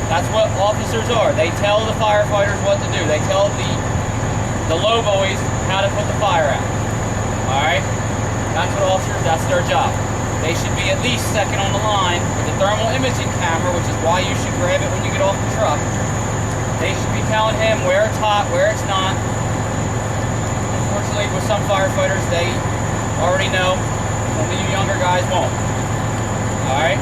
That's what officers are. They tell the firefighters what to do. They tell the low boys how to put the fire out. All right? That's what officers, that's their job. They should be at least second on the line with the thermal imaging camera, which is why you should grab it when you get off the truck. They should be telling him where it's hot, where it's not. Unfortunately, with some firefighters, they already know. Only you younger guys won't. All right?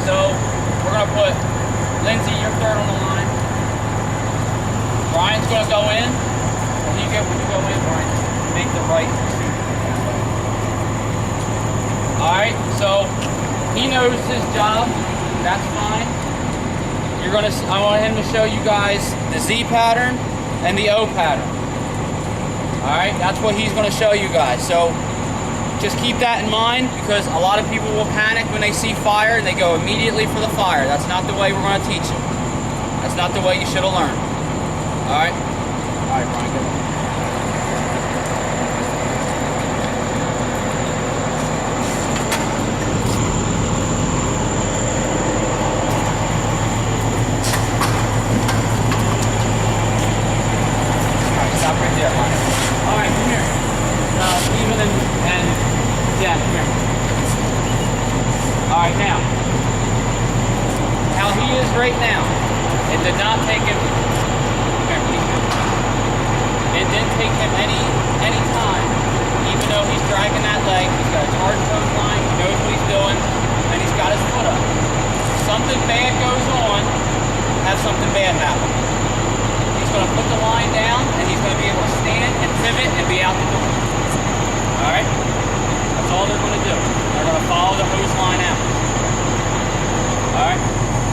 So, we're going to put Lindsay, you're third on the line. Brian's going to go in. When you go in, Brian, make the right shoot. Alright, so he knows his job. That's fine. I want him to show you guys the Z pattern and the O pattern. Alright, that's what he's going to show you guys. So just keep that in mind, because a lot of people will panic when they see fire and they go immediately for the fire. That's not the way we're going to teach them. That's not the way you should have learned. Alright? Alright, Brian, good one. Alright, stop right there, Brian. Alright, come here. Steven and Jen, come here. Alright, now. How he is right now, it did not take him, it didn't take him any time, even though he's dragging that leg. He's got a charged hose line, he knows what he's doing, and he's got his foot up. If something bad goes on, have something bad happen. He's going to put the line down, and he's going to be able to stand and pivot and be out the door. Alright? That's all they're going to do. They're going to follow the hose line out. Alright?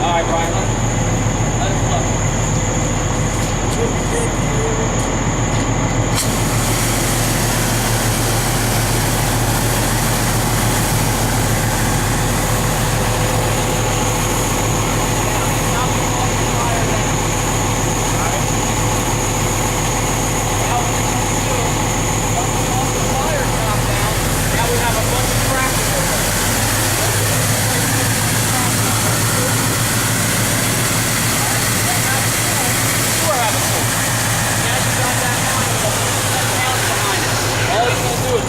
Alright, Brian, let us look.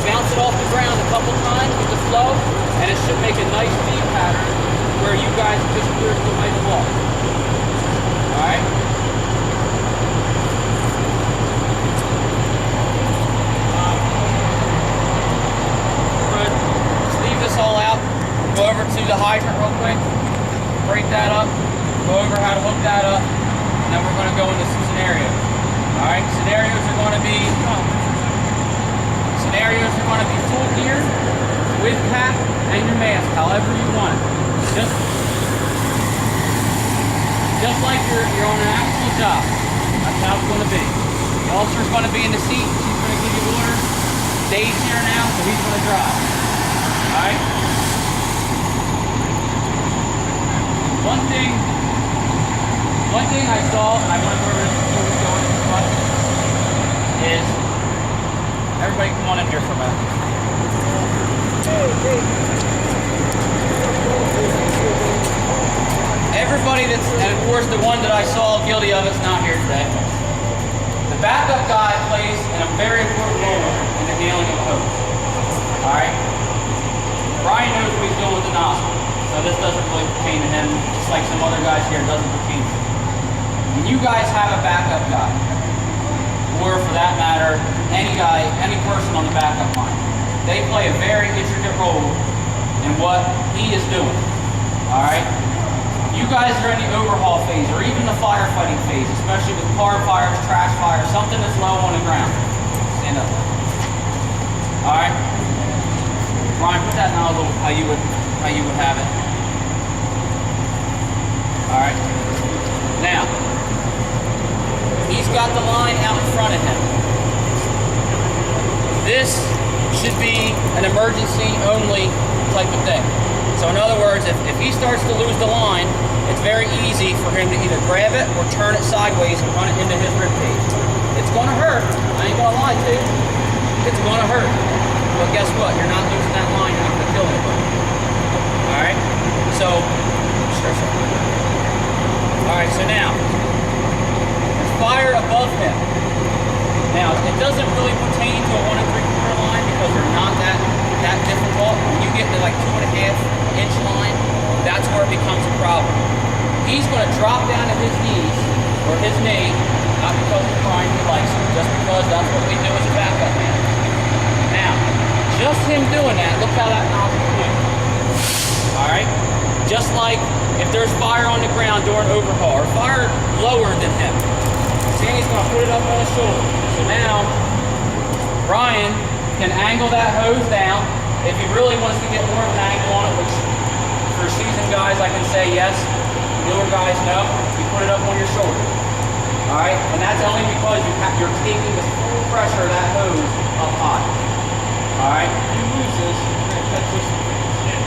Bounce it off the ground a couple times with the flow, and it should make a nice V pattern where you guys just clear to the nice wall. Alright? We're going to just leave this all out. Go over to the hydrant real quick. Break that up. Go over how to hook that up. And then we're going to go into some scenarios. Alright? Scenarios are going to be... Scenarios are going to be full gear, with cap, and your mask, however you want it. Just like you're on an actual job. That's how it's going to be. The officer's going to be in the seat. She's going to give you orders. Dave's here now, so he's going to drive. Alright? One thing I saw, and I went over this before we go into the front, is everybody come on in here for a minute. Everybody that's, and of course the one that I saw guilty of it's not here today. The backup guy plays a very important role in the handling of hose. Alright? Brian knows what he's doing with the nozzle, so this doesn't really pertain to him, just like some other guys here, it doesn't pertain to him. When you guys have a backup guy, or for that matter, any guy, any person on the backup line, they play a very intricate role in what he is doing. Alright? You guys are in the overhaul phase, or even the firefighting phase, especially with car fires, trash fires, something that's low on the ground. Stand up. Alright? Brian, put that nozzle how you would have it. Alright? Now, he's got the line out in front of him. This should be an emergency only type of thing. So in other words, if he starts to lose the line, it's very easy for him to either grab it or turn it sideways and run it into his rib cage. It's going to hurt. I ain't going to lie to you. It's going to hurt. But guess what? You're not losing that line. You're not going to kill anybody. Alright? So, sure. it doesn't really pertain to a 1 3/4 line because they're not that difficult. When you get to like 2.5-inch line, that's where it becomes a problem. He's going to drop down to his knees or his knee, not because he's trying he likes it, just because that's what we do as a backup man. Now, just him doing that, look how that nozzle points. All right, just like if there's fire on the ground during overhaul or fire lower than him, Sandy's going to put it up on his shoulder. So now, Brian can angle that hose down. If he really wants to get more of an angle on it, which for seasoned guys I can say yes, newer guys no, you put it up on your shoulder. All right, and that's only because you're taking the full pressure of that hose up high. All right. You lose this, you're going to cut this.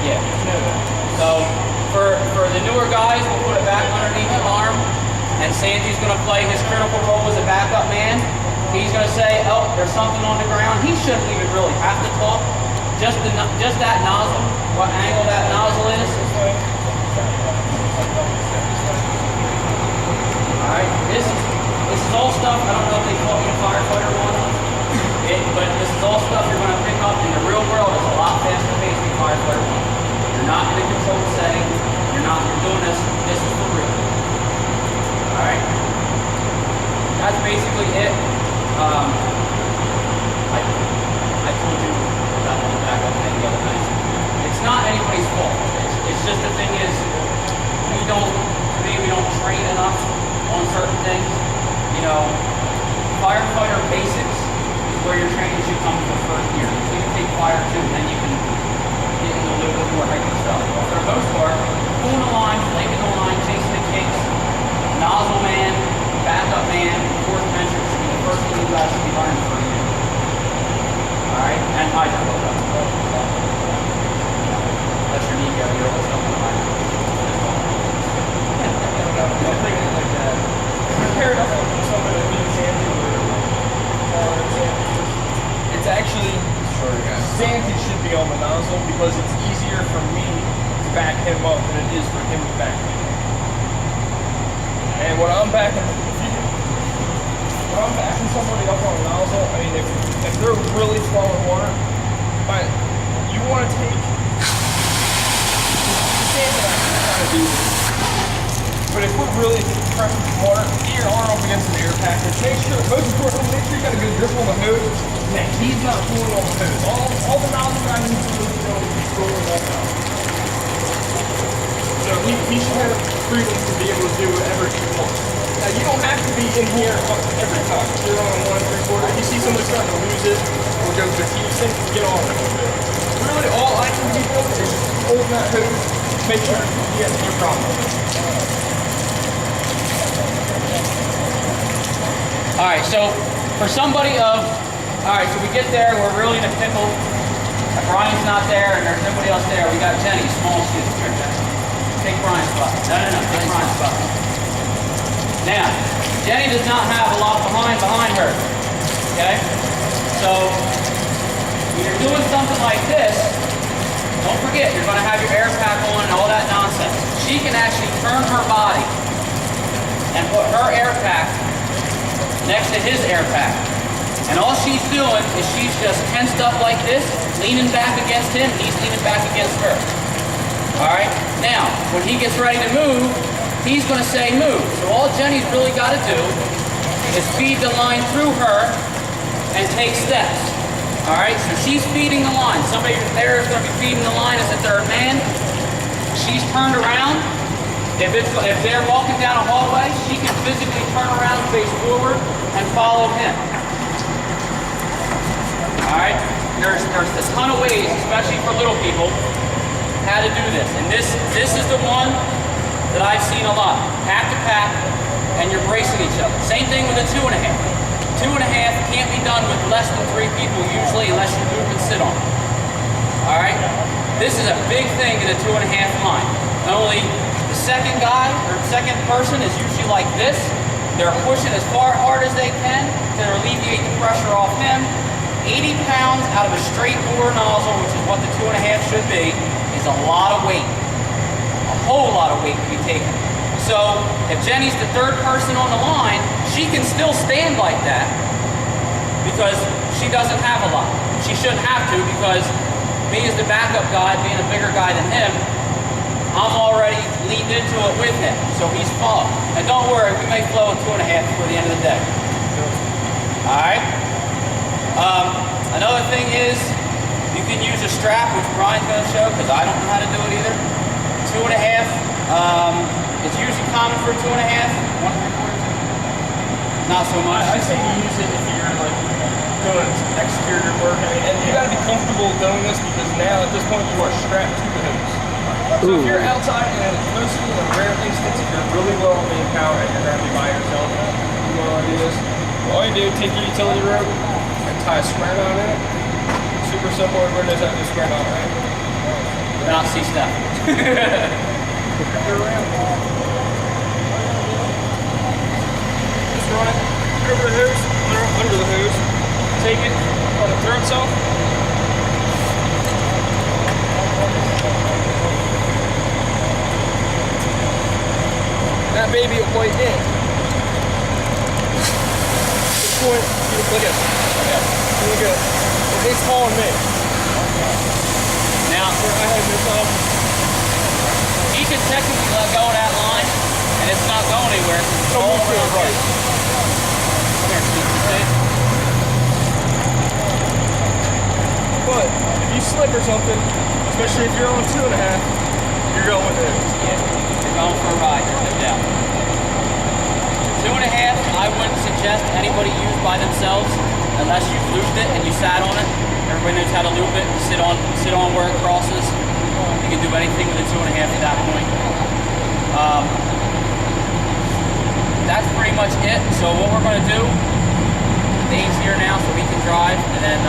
Yeah. Know that. So for the newer guys, we'll put it back underneath the arm, and Sandy's going to play his critical role as a backup man. He's going to say, oh, there's something on the ground. He shouldn't even really have to talk. Just that nozzle, what angle that nozzle is. All right, this is all stuff. I don't know if they taught you firefighter one, but this is all stuff you're going to pick up in the real world. It's a lot faster paced than firefighter one. You're not in a controlled setting. You're doing this. This is for real. All right, that's basically it. I told you about the backup thing the other night. It's not anybody's fault. It's just the thing is, we don't train enough on certain things. You know, firefighter basics is where your training should come from the first year. So you take fire too, then you can get into a little bit more heavy stuff. But for the most part, pulling the line, flanking the line, chasing the kicks, nozzle man, backup man, fourth mention should be the first thing you guys should be learning for a year. Alright? And high jump. Let your knee go, you're always up on the high jump. I'm thinking like that. Compare it up with something that means Sandy or it's actually Sandy should be on the nozzle because it's easier for me to back him up than it is for him to back me. And when I'm backing somebody up on a nozzle, I mean if they're really flowing water, you want to take Sandy and I can kind of do this. But if we're really pressing water, get your arm up against the air package. Make sure, most importantly, make sure you got a good grip on the hose. Now, he's not pulling on the hose. All the nozzle guys need to do is pulling that nozzle. So he should have freedom to be able to do whatever he wants. Now, you don't have to be in here every time. If you're on 1 3/4, if you see somebody starting to lose it or go fatigue, get on it a little bit. Really, all I can do is just holding that hose, make sure he has no problem. All right, so for somebody all right, so we get there, we're really in a pickle. Brian's not there, and there's nobody else there. We got Jenny, small student. Here, Jenny. Take Brian's spot. No, take Brian's spot. Now, Jenny does not have a lot behind her. Okay? So, when you're doing something like this, don't forget, you're going to have your air pack on and all that nonsense. She can actually turn her body and put her air pack next to his air pack. And all she's doing is she's just tensed up like this, leaning back against him, he's leaning back against her. Alright? Now, when he gets ready to move, he's going to say move. So all Jenny's really got to do is feed the line through her and take steps. Alright? So she's feeding the line. Somebody there is going to be feeding the line as a third man. She's turned around. If they're walking down a hallway, she can physically turn around and face forward and follow him. All right? There's a ton of ways, especially for little people, how to do this. And this is the one that I've seen a lot. Pack to pack, and you're bracing each other. Same thing with a 2.5. 2.5 can't be done with less than 3 people usually unless you move and sit on it. All right? This is a big thing in a 2.5 line. Only the second guy or second person is usually like this. They're pushing as hard as they can to alleviate the pressure off him. 80 pounds out of a straight bore nozzle, which is what the 2.5 should be, is a lot of weight. A whole lot of weight to be taken. So if Jenny's the third person on the line, she can still stand like that, because she doesn't have a lot. She shouldn't have to, because me as the backup guy, being a bigger guy than him, I'm already leaned into it with him, so he's followed. And don't worry, we may flow a 2.5 before the end of the day. All right. Another thing is, you can use a strap, which Brian's going to show, because I don't know how to do it either. 2.5. It's usually common for 2.5. 1 3/4. Not so much. I say you use it if you're like doing exterior work. I mean, and you got to be comfortable doing this, because now at this point you are strapped to the hose. So if you're outside and mostly in a rare instance, if you're really low on manpower and you're going to be by yourself, you want to do this. All you do, take your utility rope and tie a square knot in it. Super simple. Everyone knows how to do a square knot, right? Not see stuff. Just run it over the hose, under the hose. Take it, let it throw itself. That baby will play in. This point, you look at it. Here we go. It's calling me. Now, I have no problem. he can technically let go of that line, and it's not going anywhere. It's So all move to the around right. here. See it? But if you slip or something, especially if you're on 2.5, you're going with it. Yeah, you're going for a ride, there's no doubt. 2.5, I wouldn't suggest anybody use by themselves unless you've looped it and you sat on it. Everybody knows how to loop it. Sit on where it crosses. You can do anything with a 2.5 at that point. That's pretty much it. So what we're going to do, Dave's here now, so we can drive, and then